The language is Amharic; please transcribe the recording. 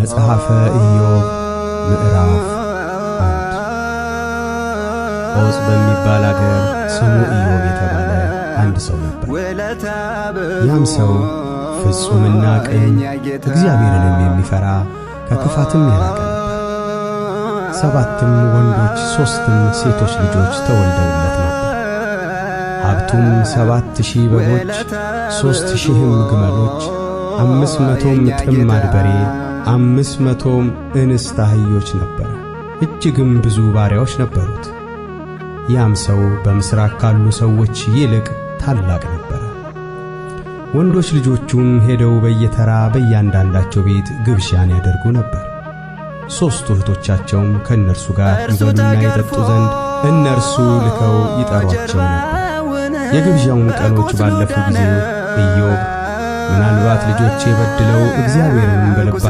መጽሐፈ ኢዮብ ምዕራፍ 1 ዖፅ በሚባል አገር ስሙ ኢዮብ የተባለ አንድ ሰው ነበር። ያም ሰው ፍጹምና ቅን፣ እግዚአብሔርንም የሚፈራ ከክፋትም የራቀ ነበር። 7 ወንዶች 3 ሴቶች ልጆች ተወልደውለት ነበር። ሀብቱም 7,000 በጎች፣ 3,000 ግመሎች፣ 500 ጥማድ በሬ፣ 500 እንስት አህዮች ነበረ። እጅግም ብዙ ባሪያዎች ነበሩት። ያም ሰው በምሥራቅ ካሉ ሰዎች ይልቅ ታላቅ ነበረ። ወንዶች ልጆቹም ሄደው በየተራ በእያንዳንዳቸው ቤት ግብዣን ያደርጉ ነበር። 3 እህቶቻቸውም ከእነርሱ ጋር ይበሉና ይጠጡ ዘንድ እነርሱ ልከው ይጠሯቸው ነበር። የግብዣውን ቀኖች ባለፉ ጊዜ ኢዮብ ምናልባት ልጆቼ በድለው እግዚአብሔርን በልባ